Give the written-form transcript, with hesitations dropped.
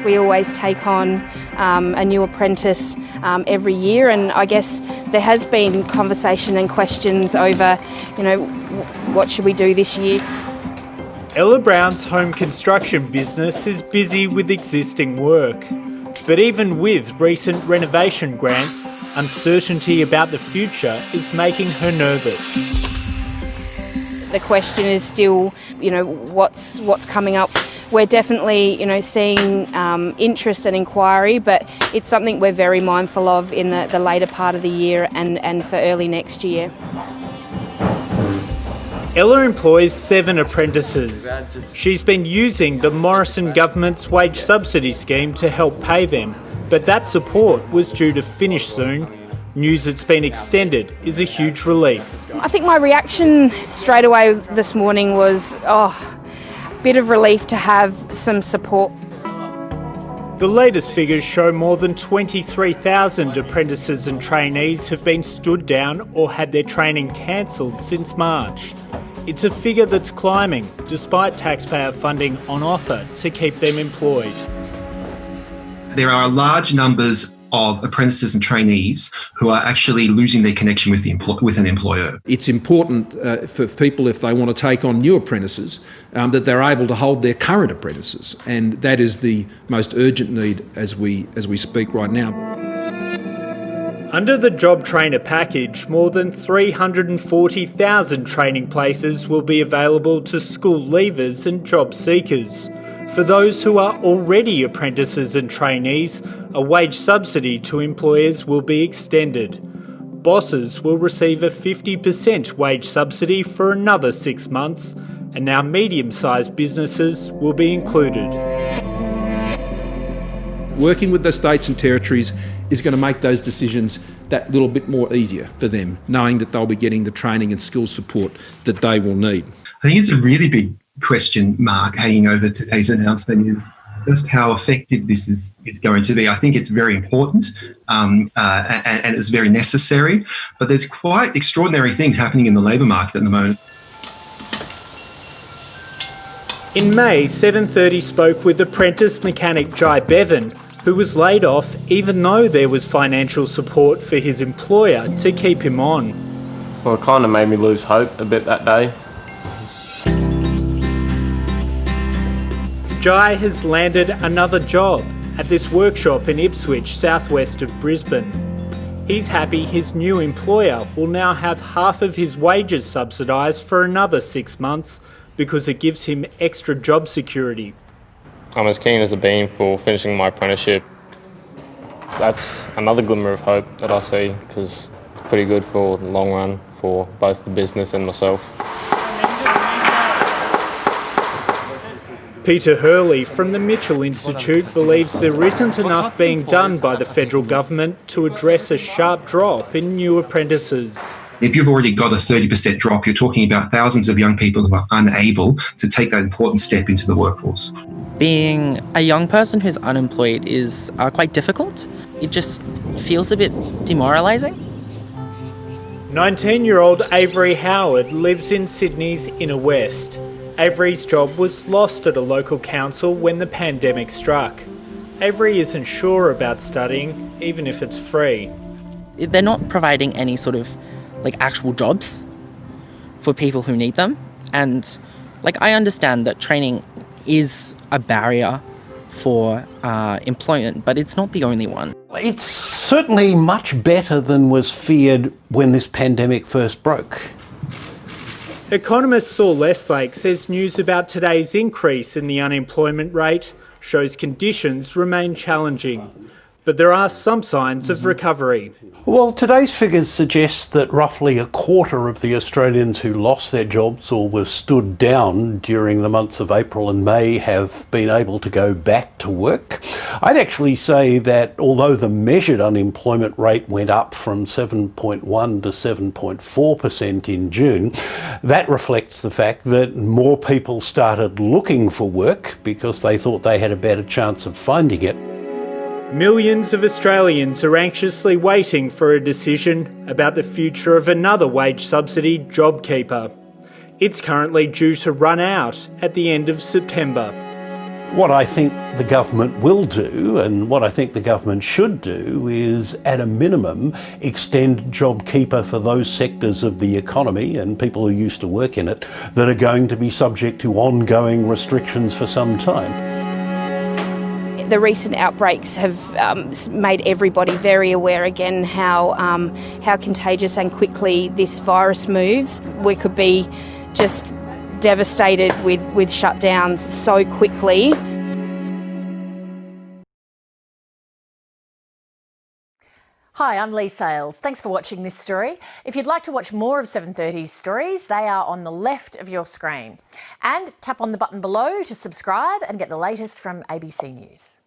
We always take on a new apprentice every year, and I guess there has been conversation and questions over, what should we do this year? Ella Brown's home construction business is busy with existing work. But even with recent renovation grants, uncertainty about the future is making her nervous. The question is still, what's coming up. We're definitely, seeing interest and inquiry, but it's something we're very mindful of in the later part of the year and for early next year. Ella employs 7 apprentices. She's been using the Morrison government's wage subsidy scheme to help pay them, but that support was due to finish soon. News it's been extended is a huge relief. I think my reaction straight away this morning was, a bit of relief to have some support. The latest figures show more than 23,000 apprentices and trainees have been stood down or had their training cancelled since March. It's a figure that's climbing, despite taxpayer funding on offer to keep them employed. There are large numbers of apprentices and trainees who are actually losing their connection with an employer. It's important for people, if they want to take on new apprentices, that they're able to hold their current apprentices, and that is the most urgent need as we speak right now. Under the JobTrainer package, more than 340,000 training places will be available to school leavers and job seekers. For those who are already apprentices and trainees, a wage subsidy to employers will be extended. Bosses will receive a 50% wage subsidy for another 6 months, and now medium-sized businesses will be included. Working with the states and territories is going to make those decisions that little bit more easier for them, knowing that they'll be getting the training and skills support that they will need. I think it's a really big question mark hanging over today's announcement is just how effective this is going to be. I think it's very important and it's very necessary, but there's quite extraordinary things happening in the labour market at the moment. In May, 7:30 spoke with apprentice mechanic Jai Bevan, who was laid off even though there was financial support for his employer to keep him on. Well, it kind of made me lose hope a bit that day. Jai has landed another job at this workshop in Ipswich, southwest of Brisbane. He's happy his new employer will now have half of his wages subsidised for another 6 months because it gives him extra job security. I'm as keen as I've been for finishing my apprenticeship. That's another glimmer of hope that I see, because it's pretty good for the long run for both the business and myself. Peter Hurley from the Mitchell Institute believes there isn't enough being done by the federal government to address a sharp drop in new apprentices. If you've already got a 30% drop, you're talking about thousands of young people who are unable to take that important step into the workforce. Being a young person who's unemployed is quite difficult. It just feels a bit demoralising. 19-year-old Avery Howard lives in Sydney's inner west. Avery's job was lost at a local council when the pandemic struck. Avery isn't sure about studying, even if it's free. They're not providing any sort of actual jobs for people who need them. And I understand that training is a barrier for employment, but it's not the only one. It's certainly much better than was feared when this pandemic first broke. Economist Saul Lestlake says news about today's increase in the unemployment rate shows conditions remain challenging. But there are some signs of recovery. Well, today's figures suggest that roughly a quarter of the Australians who lost their jobs or were stood down during the months of April and May have been able to go back to work. I'd actually say that although the measured unemployment rate went up from 7.1 to 7.4% in June, that reflects the fact that more people started looking for work because they thought they had a better chance of finding it. Millions of Australians are anxiously waiting for a decision about the future of another wage subsidy, JobKeeper. It's currently due to run out at the end of September. What I think the government will do, and what I think the government should do, is at a minimum extend JobKeeper for those sectors of the economy and people who used to work in it that are going to be subject to ongoing restrictions for some time. The recent outbreaks have made everybody very aware again how contagious and quickly this virus moves. We could be just devastated with shutdowns so quickly. Hi, I'm Lee Sales. Thanks for watching this story. If you'd like to watch more of 730's stories, they are on the left of your screen. And tap on the button below to subscribe and get the latest from ABC News.